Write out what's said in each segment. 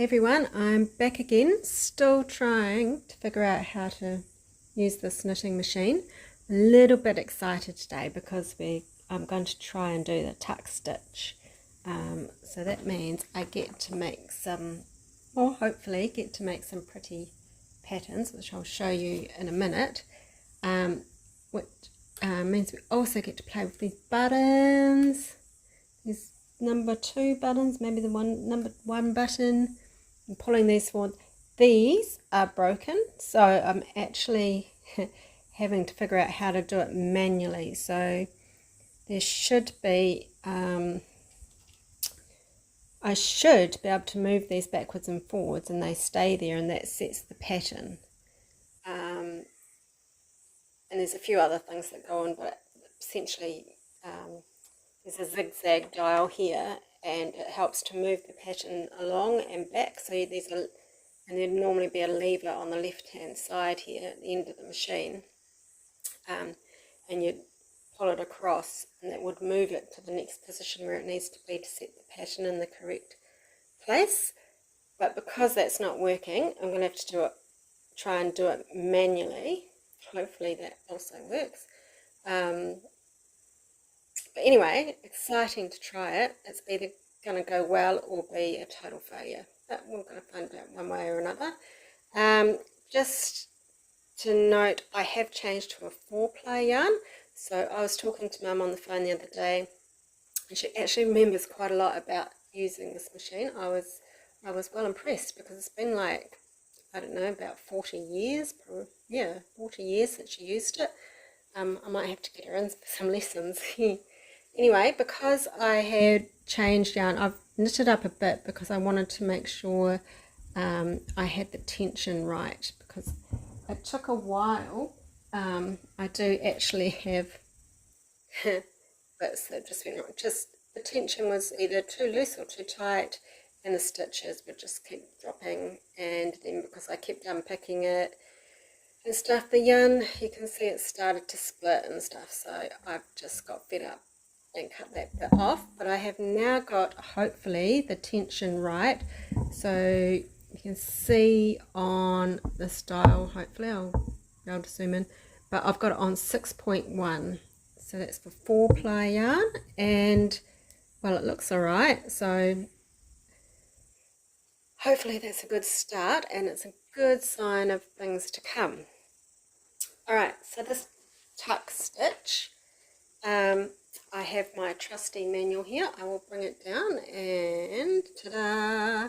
Hey everyone, I'm back again, still trying to figure out how to use this knitting machine. A little bit excited today because I'm going to try and do the tuck stitch. So that means I get to make some, or hopefully get to make some pretty patterns, which I'll show you in a minute. Which means we also get to play with these buttons. These number 2 buttons, maybe the number 1 button. I'm pulling these forward. These are broken, so I'm actually having to figure out how to do it manually. So there should be, I should be able to move these backwards and forwards and they stay there, and that sets the pattern. And there's a few other things that go on, but essentially there's a zigzag dial here, and it helps to move the pattern along and back. So and there'd normally be a lever on the left hand side here at the end of the machine, and you'd pull it across and that would move it to the next position where it needs to be to set the pattern in the correct place. But because that's not working, I'm going to have to try and do it manually. Hopefully that also works. But anyway, exciting to try it. It's either going to go well or be a total failure. But we're going to find out one way or another. Just to note, I have changed to a 4-ply yarn. So I was talking to Mum on the phone the other day, and she actually remembers quite a lot about using this machine. I was well impressed because it's been like, I don't know, about 40 years, probably, yeah, 40 years since she used it. I might have to get her in for some lessons. Anyway, because I had changed yarn, I've knitted up a bit because I wanted to make sure I had the tension right, because it took a while. I do actually have bits that just went wrong. Just the tension was either too loose or too tight, and the stitches would just keep dropping. And then because I kept unpicking it and stuff, the yarn, you can see it started to split and stuff. So I've just got fed up and cut that bit off. But I have now got, hopefully, the tension right. So you can see on this dial, hopefully I'll be able to zoom in, but I've got it on 6.1. So that's for 4-ply yarn, and well, it looks alright. So hopefully that's a good start, and it's a good sign of things to come. Alright, so this tuck stitch, I have my trusty manual here. I will bring it down and ta-da!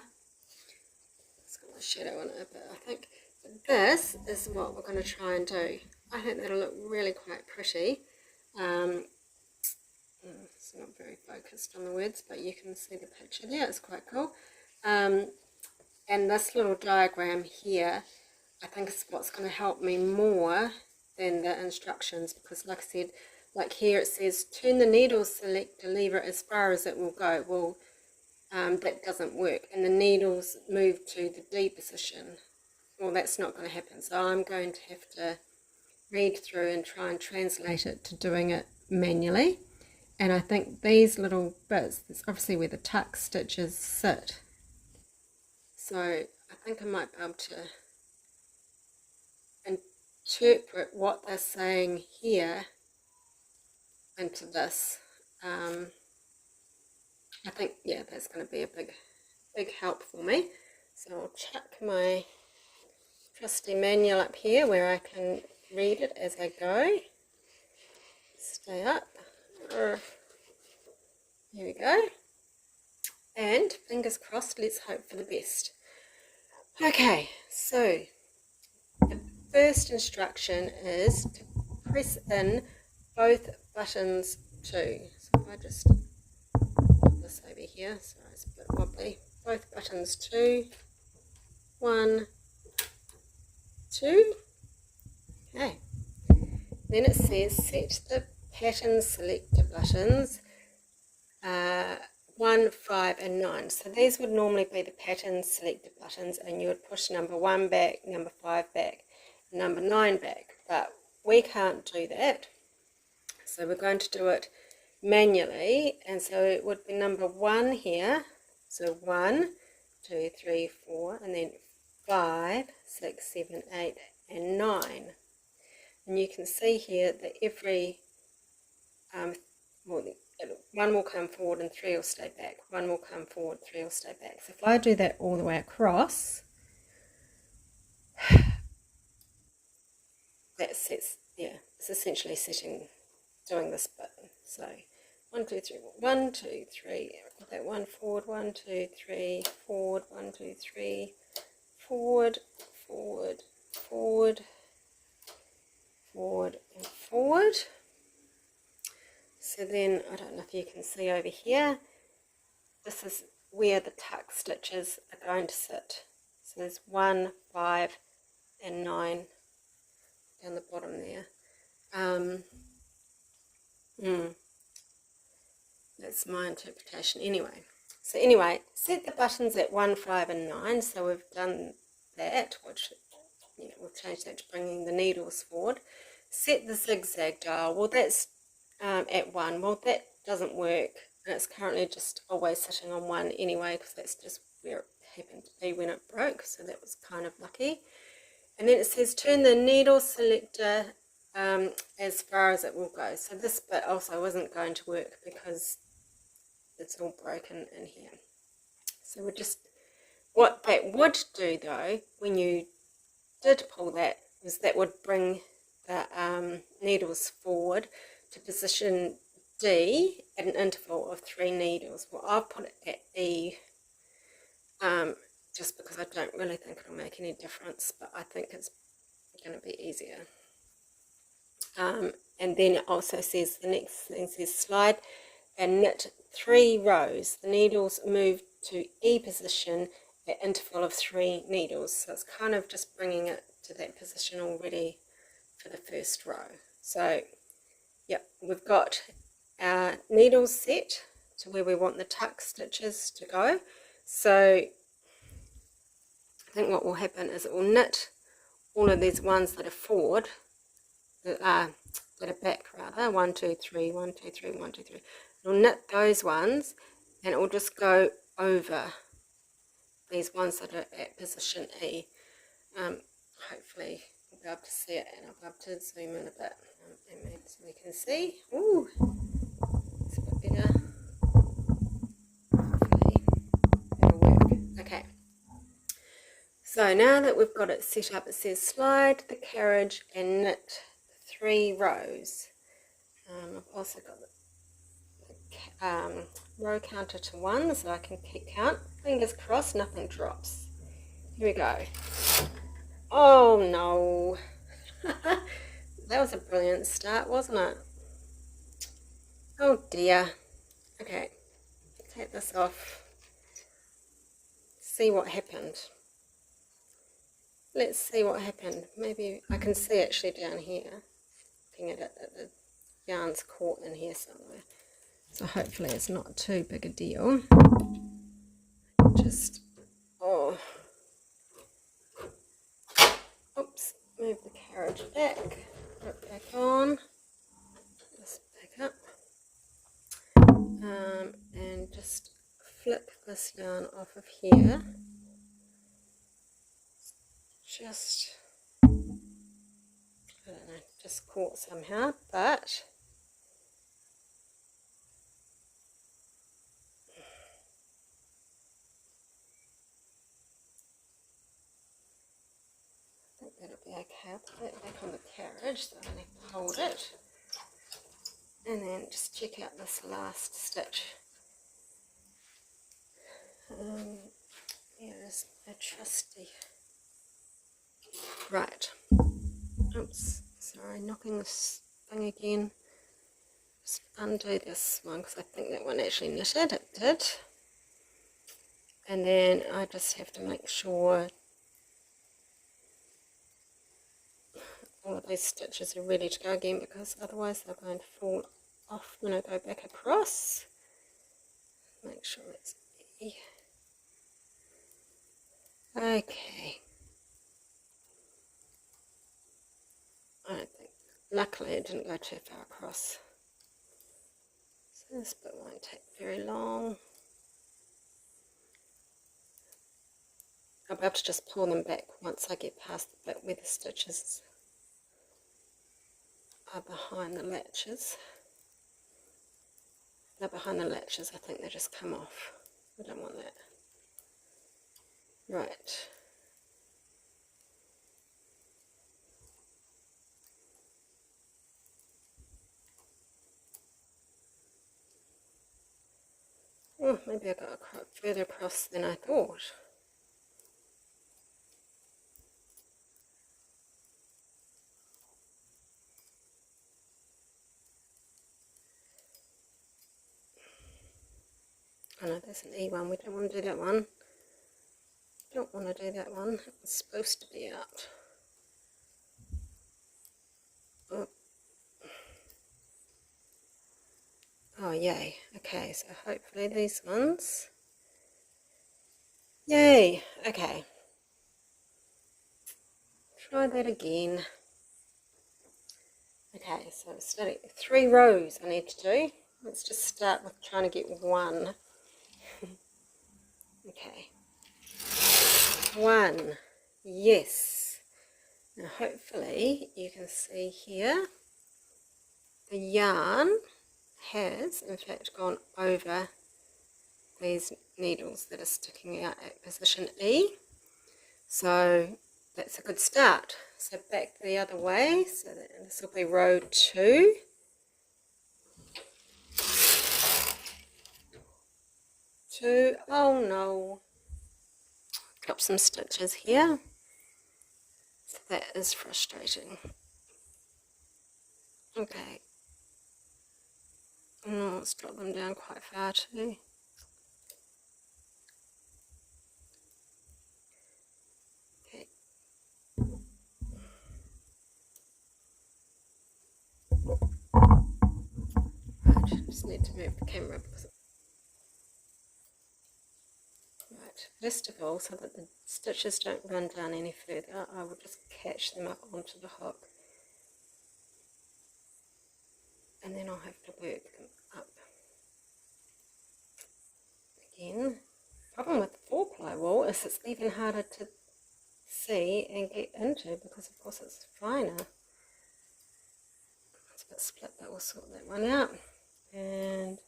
It's got my shadow on it, but I think this is what we're going to try and do. I think that'll look really quite pretty. It's not very focused on the words, but you can see the picture there. It's quite cool. And this little diagram here, I think is what's going to help me more than the instructions, because like I said, like here it says turn the needle, select the lever as far as it will go. Well, that doesn't work, and the needles move to the D position. Well, that's not going to happen, so I'm going to have to read through and try and translate it to doing it manually. And I think these little bits, that's obviously where the tuck stitches sit. So I think I might be able to interpret what they're saying here into this. I think, yeah, that's going to be a big help for me. So I'll chuck my trusty manual up here where I can read it as I go. Stay up. Here we go. And fingers crossed, let's hope for the best. Okay, so the first instruction is to press in both buttons too. So if I just put this over here, sorry, it's a bit wobbly. Both buttons too. 1, 2. Okay. Then it says set the pattern selector buttons 1, 5 and 9. So these would normally be the pattern selector buttons, and you would push number 1 back, number 5 back, number 9 back. But we can't do that. So we're going to do it manually, and so it would be number 1 here. So 1, 2, 3, 4, and then 5, 6, 7, 8, and 9. And you can see here that every, one will come forward and 3 will stay back. One will come forward, 3 will stay back. So if I do that all the way across, that sets, yeah, it's essentially doing this bit. So 1, 2, 3, 1, 2, 3, put that one forward, 1, 2, 3, forward, 1, 2, 3, forward, forward, forward, forward, and forward. So then, I don't know if you can see over here, this is where the tuck stitches are going to sit. So there's 1, 5, and 9 down the bottom there. That's my interpretation anyway. So anyway, set the buttons at 1, 5, and 9. So we've done that, which, yeah, we've changed that to bringing the needles forward. Set the zigzag dial. Well, that's at 1. Well, that doesn't work, and it's currently just always sitting on 1 anyway, because that's just where it happened to be when it broke, so that was kind of lucky. And then it says turn the needle selector as far as it will go. So this bit also wasn't going to work because it's all broken in here. So we're just, what that would do though, when you did pull that, was that would bring the needles forward to position D at an interval of 3 needles. Well, I'll put it at E just because I don't really think it'll make any difference, but I think it's going to be easier. And then it also says, the next thing says slide and knit 3 rows. The needles move to E position at interval of 3 needles. So it's kind of just bringing it to that position already for the first row. So, yep, we've got our needles set to where we want the tuck stitches to go. So I think what will happen is it will knit all of these ones that are forward, that are back rather, 1, 2, 3, 1, 2, 3, 1, 2, 3. It'll knit those ones and it will just go over these ones that are at position E. Hopefully you'll be able to see it, and I'll be able to zoom in a bit and maybe so we can see. Ooh, it's a bit better. Hopefully it'll work. Okay. So now that we've got it set up, it says slide the carriage and knit 3 rows. I've also got the row counter to 1 so I can keep count. Fingers crossed nothing drops. Here we go. Oh no. That was a brilliant start, wasn't it? Oh dear. Okay, take this off. See what happened. Let's see what happened. Maybe I can see actually down here. Looking at it, that the yarn's caught in here somewhere. So hopefully it's not too big a deal. Just, oh, oops, move the carriage back, put it back on, this back up, and just flip this yarn off of here. Just, I don't know, just caught somehow, but I think that'll be okay. I'll put that back on the carriage so I don't have to hold it. And then just check out this last stitch. Here's a trusty. Right. Oops, sorry, knocking this thing again. Just undo this one because I think that one actually knitted. It did. And then I just have to make sure all of these stitches are ready to go again, because otherwise they're going to fall off when I go back across. Make sure it's E. Okay. I don't think, luckily it didn't go too far across. So this bit won't take very long. I'll be able to just pull them back once I get past the bit where the stitches are behind the latches. They're behind the latches, I think they just come off. I don't want that. Right. Oh, maybe I got further across than I thought. Oh no, there's an E one. We don't want to do that one. Don't want to do that one. It's supposed to be out. Oh. Oh, yay. Okay, so hopefully these ones. Yay. Okay. Try that again. Okay, so starting 3 rows I need to do. Let's just start with trying to get 1. Okay. 1. Yes. Now hopefully you can see here the yarn has in fact gone over these needles that are sticking out at position E. So that's a good start. So back the other way, so that this will be row 2. Oh no, drop some stitches here. So that is frustrating. Okay. No, let's drop them down quite far too. Okay. Right, just need to move the camera because right, first of all, so that the stitches don't run down any further, I will just catch them up onto the hook. And then I'll have to work them up. Again, problem with the 4-ply wool is it's even harder to see and get into because of course it's finer. It's a bit split, but we'll sort that one out. And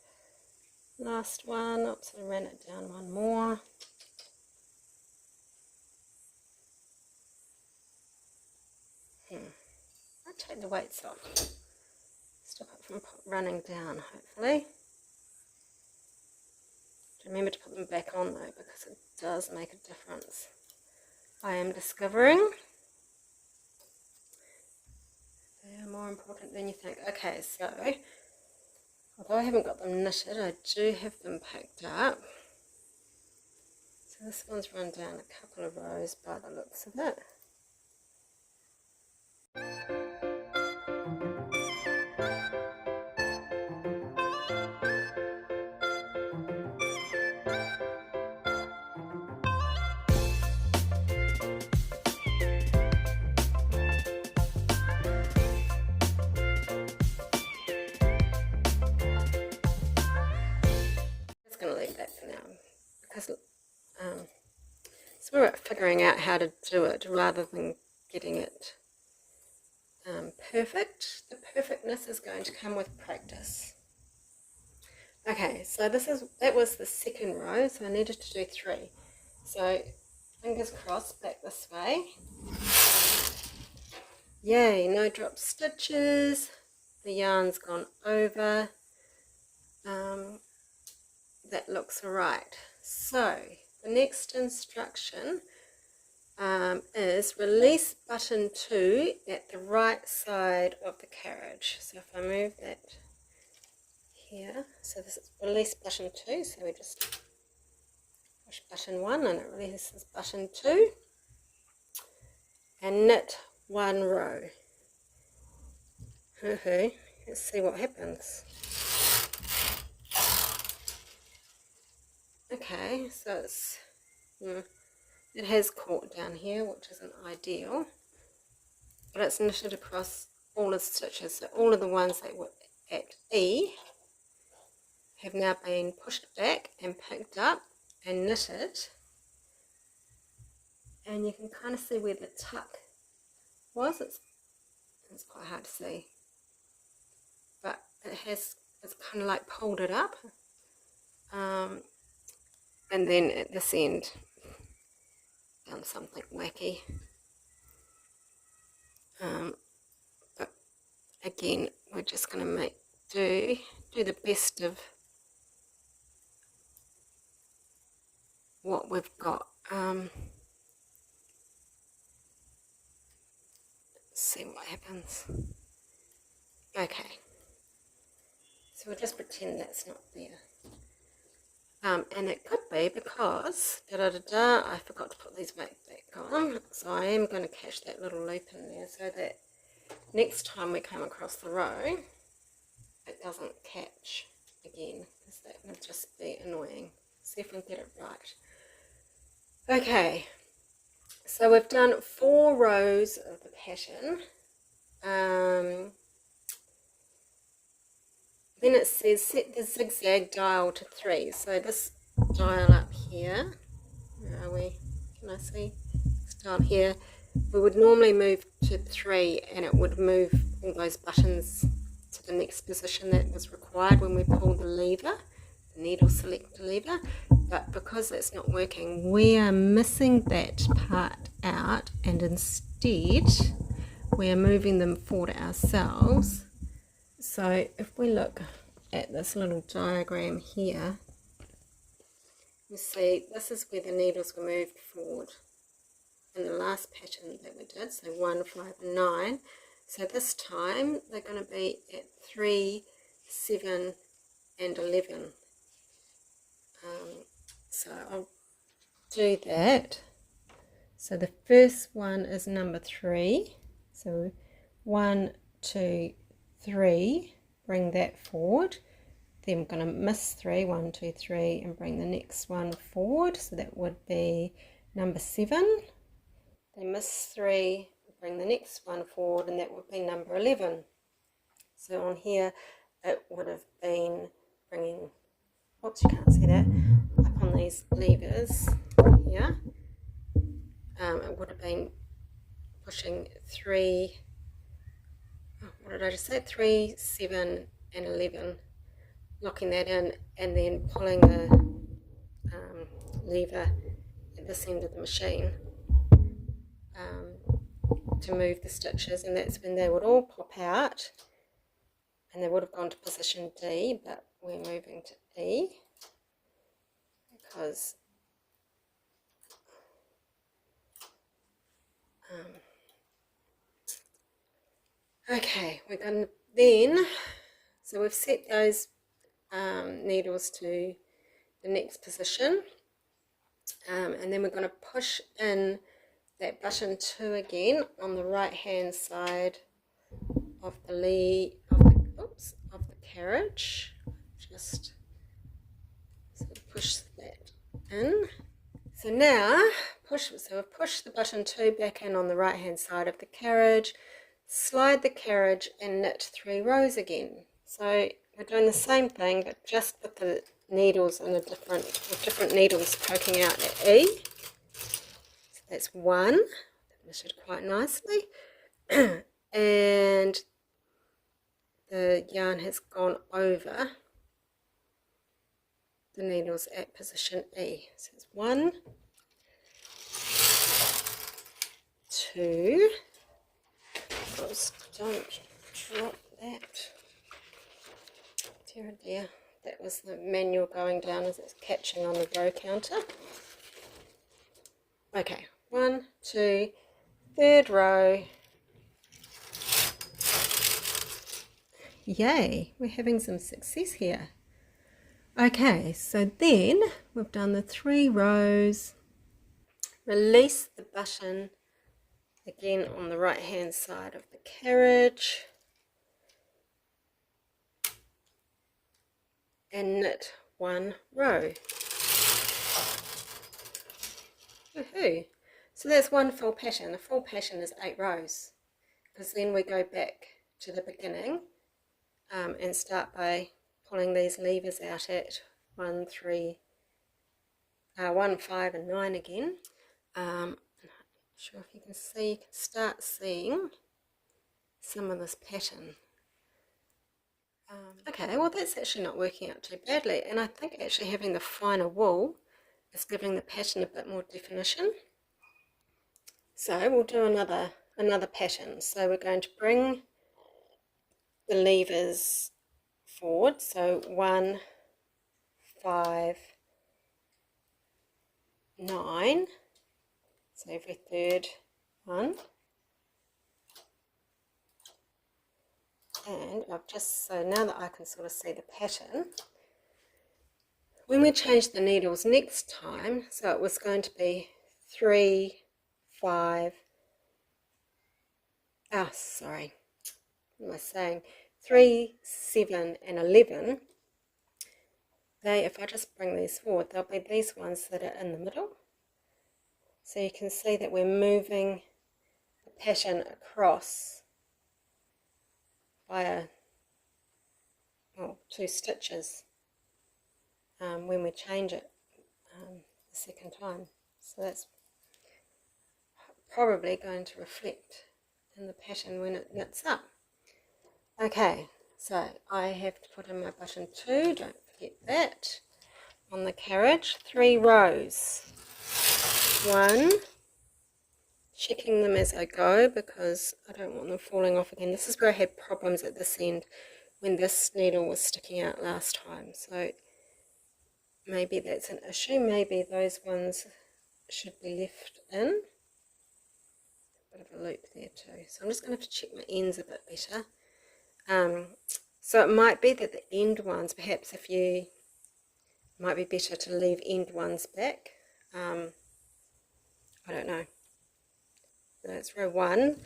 last one, oops, I ran it down one more. I'll take the weights off. Stop it from running down, hopefully. Remember to put them back on though, because it does make a difference. I am discovering they are more important than you think. Okay, so although I haven't got them knitted, I do have them picked up. So this one's run down a couple of rows by the looks of it. Going to leave that for now because so we're figuring out how to do it rather than getting it perfect. The perfectness is going to come with practice. Okay, so that was the second row, so I needed to do 3. So fingers crossed, back this way. Yay, no drop stitches. The yarn's gone over. That looks alright. So the next instruction is release button 2 at the right side of the carriage. So if I move that here, so this is release button 2, so we just push button 1 and it releases button 2 and knit 1 row. Let's see what happens. Okay, so it has caught down here, which isn't ideal, but it's knitted across all the stitches, so all of the ones that were at E have now been pushed back and picked up and knitted and you can kind of see where the tuck was. It's quite hard to see, but it's kind of like pulled it up, and then at this end done something wacky. But again, we're just going to do the best of what we've got. Let's see what happens. Okay, so we'll just pretend that's not there. And it could be because I forgot to put these back on, so I am going to catch that little loop in there so that next time we come across the row it doesn't catch again, because that would just be annoying. See if we can get it right. Okay, so we've done 4 rows of the pattern. Then it says set the zigzag dial to 3. So this dial up here, where are we? Can I see? This dial here, we would normally move to 3, and it would move all those buttons to the next position that was required when we pull the lever, the needle selector lever. But because that's not working, we are missing that part out, and instead we are moving them forward ourselves. So if we look at this little diagram here, you see this is where the needles were moved forward in the last pattern that we did, so 1, 5 and 9. So this time they're going to be at 3, 7 and 11. So I'll do that. So the first one is number 3. So 1, 2, 3, bring that forward. Then we're going to miss 3, 1, 2, 3, and bring the next one forward. So that would be number 7. Then miss 3, bring the next one forward, and that would be number 11. So on here it would have been bringing, oops, you can't see that, up on these levers here. It would have been pushing 3, what did I just say, 3, 7 and 11, locking that in, and then pulling the lever at this end of the machine to move the stitches, and that's when they would all pop out and they would have gone to position D, but we're moving to E because okay, we're going to then, so we've set those needles to the next position, and then we're going to push in that button 2 again on the right hand side of the carriage. Just sort of push that in. So now we've pushed the button 2 back in on the right hand side of the carriage, slide the carriage and knit 3 rows again. So we're doing the same thing, but just with the needles in different needles poking out at E. So that's 1, that knitted quite nicely, and the yarn has gone over the needles at position E. So it's 1, 2, oops, don't drop that. Dear, dear, that was the manual going down as it's catching on the row counter. Okay, 1, 2, 3rd row. Yay, we're having some success here. Okay, so then we've done the 3 rows, release the button again on the right hand side of the carriage, and knit 1 row. Woohoo! So that's 1 full pattern. A full pattern is 8 rows, because then we go back to the beginning and start by pulling these levers out at 1, 5 and 9 again. sure if you can see, you can start seeing some of this pattern. Okay, well that's actually not working out too badly, and I think actually having the finer wool is giving the pattern a bit more definition. So we'll do another pattern. So we're going to bring the levers forward, so 1, 5, 9, so every third one. And I've just, so now that I can sort of see the pattern, when we change the needles next time, so it was going to be 3, 5, sorry, what am I saying? 3, 7 and 11, if I just bring these forward, there'll be these ones that are in the middle. So you can see that we're moving the pattern across by 2 stitches when we change it the second time. So that's probably going to reflect in the pattern when it knits up. Okay, so I have to put in my button 2, don't forget that, on the carriage. 3 rows. 1, checking them as I go because I don't want them falling off again. This is where I had problems at this end when this needle was sticking out last time, so maybe that's an issue. Maybe those ones should be left in. A bit of a loop there too, so I'm just going to have to check my ends a bit better. So it might be that the end ones, perhaps might be better to leave end ones back. I don't know. That's row 1.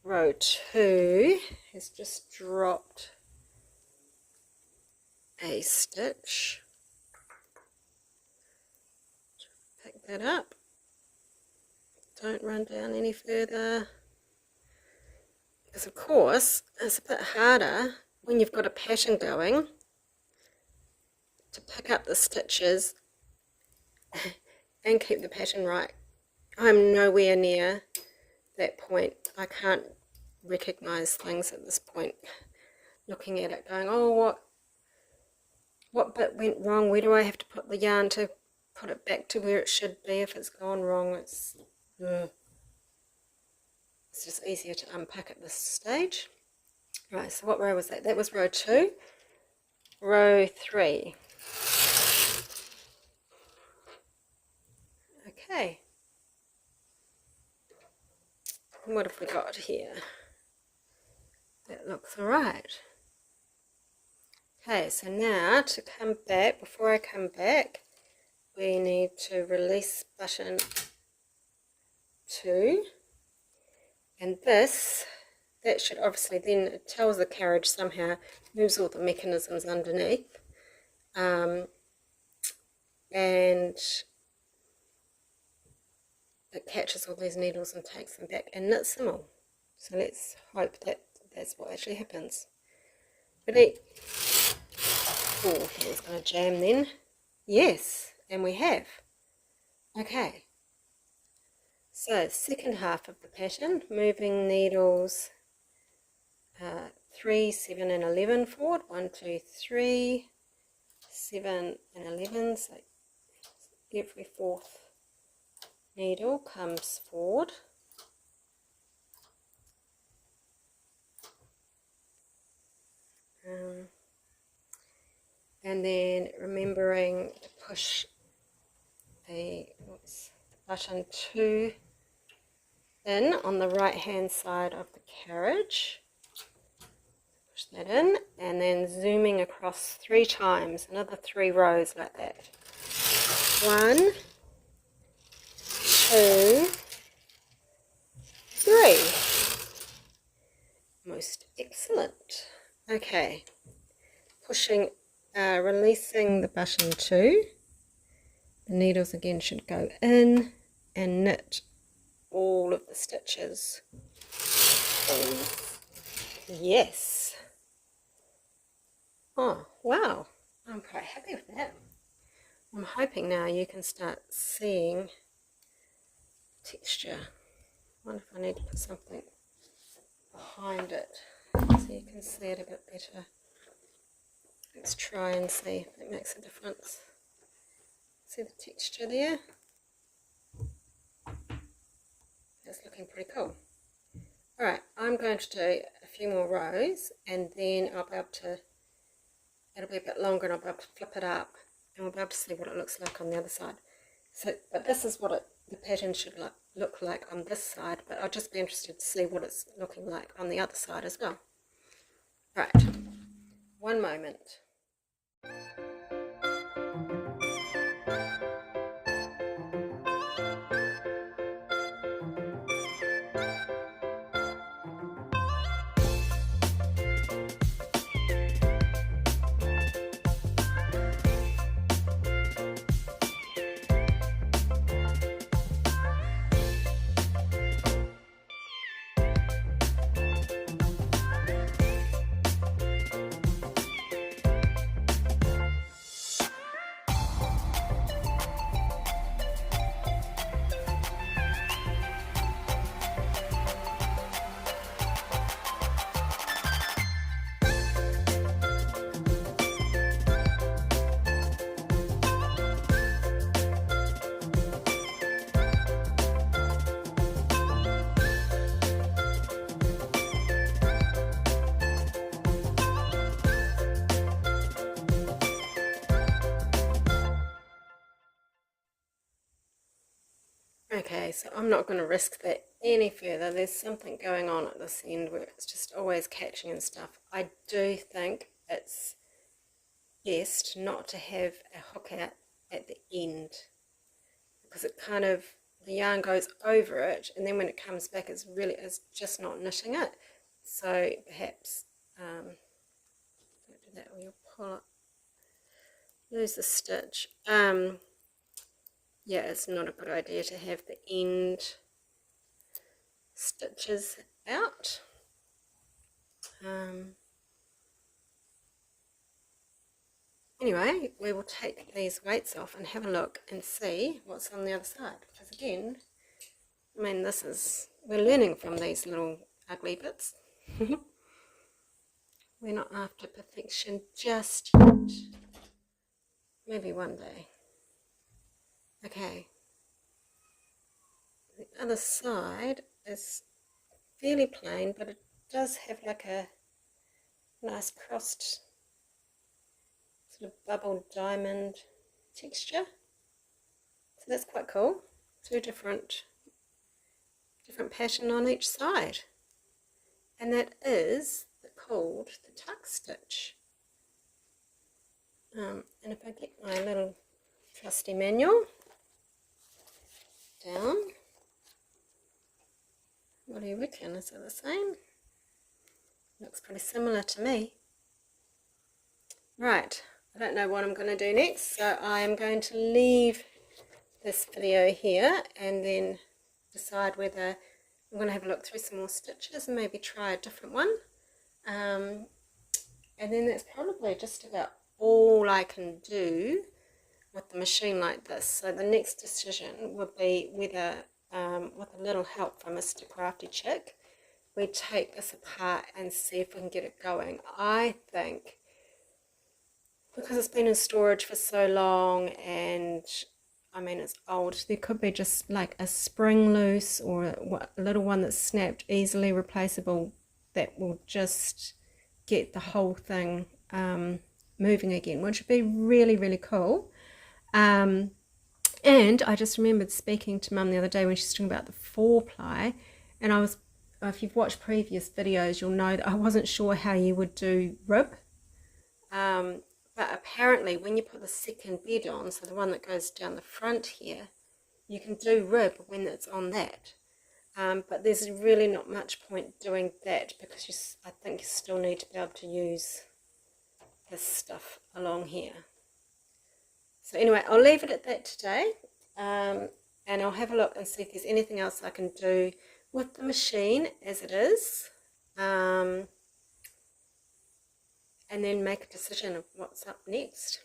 Row 2 has just dropped a stitch. Pick that up. Don't run down any further. Because of course, it's a bit harder when you've got a pattern going to pick up the stitches and keep the pattern right. I'm nowhere near that point. I can't recognize things at this point. Looking at it going, oh, what bit went wrong? Where do I have to put the yarn to put it back to where it should be if it's gone wrong? It's just easier to unpack at this stage. Right, so what row was that? That was row 2. Row 3. Okay. What have we got here? That looks alright. Okay, so now to come back, before I come back, we need to release button 2. And that should obviously then, it tells the carriage somehow, moves all the mechanisms underneath. And it catches all these needles and takes them back and knits them all. So let's hope that that's what actually happens. Ready? Oh, that was going to jam then. Yes, and we have. Okay. So second half of the pattern, moving needles 3, 7 and 11 forward. 1, 2, 3, 7 and 11. So every fourth needle comes forward. And then remembering to push the button 2 in on the right hand side of the carriage. Push that in and then zooming across 3 times, another 3 rows like that. 1, 2, 3. Most excellent. Okay, releasing the button 2. The needles again should go in and knit all of the stitches. Yes. Oh, wow. I'm quite happy with that. I'm hoping now you can start seeing texture. I wonder if I need to put something behind it so you can see it a bit better. Let's try and see if it makes a difference. See the texture there? That's looking pretty cool. Alright, I'm going to do a few more rows and then I'll be able to, it'll be a bit longer and I'll be able to flip it up and we'll be able to see what it looks like on the other side. So, but this is what the pattern should look like on this side, but I'll just be interested to see what it's looking like on the other side as well. Right, one moment. Okay, so I'm not going to risk that any further. There's something going on at this end where it's just always catching and stuff. I do think it's best not to have a hook out at the end because it kind of, the yarn goes over it and then when it comes back it's just not knitting it. So perhaps, don't do that or you'll pull it, lose the stitch. Yeah, it's not a good idea to have the end stitches out. Anyway, we will take these weights off and have a look and see what's on the other side. Because again, I mean, we're learning from these little ugly bits. We're not after perfection just yet. Maybe one day. Okay, the other side is fairly plain, but it does have like a nice crossed sort of bubble diamond texture. So that's quite cool. Two different pattern on each side. And that is called the tuck stitch. And if I get my little trusty manual down. What do you reckon? Is it the same? Looks pretty similar to me. Right, I don't know what I'm going to do next, so I am going to leave this video here and then decide whether I'm going to have a look through some more stitches and maybe try a different one. And then that's probably just about all I can do with the machine like this. So the next decision would be whether, with a little help from Mr. Craftychick, we take this apart and see if we can get it going. I think because it's been in storage for so long and I mean it's old, there could be just like a spring loose or a little one that's snapped, easily replaceable, that will just get the whole thing moving again, which would be really, really cool. And I just remembered speaking to Mum the other day when she's talking about the 4-ply, and if you've watched previous videos, you'll know that I wasn't sure how you would do rib. But apparently when you put the second bed on, so the one that goes down the front here, you can do rib when it's on that. But there's really not much point doing that because I think you still need to be able to use this stuff along here. So anyway, I'll leave it at that today, and I'll have a look and see if there's anything else I can do with the machine as it is, and then make a decision of what's up next.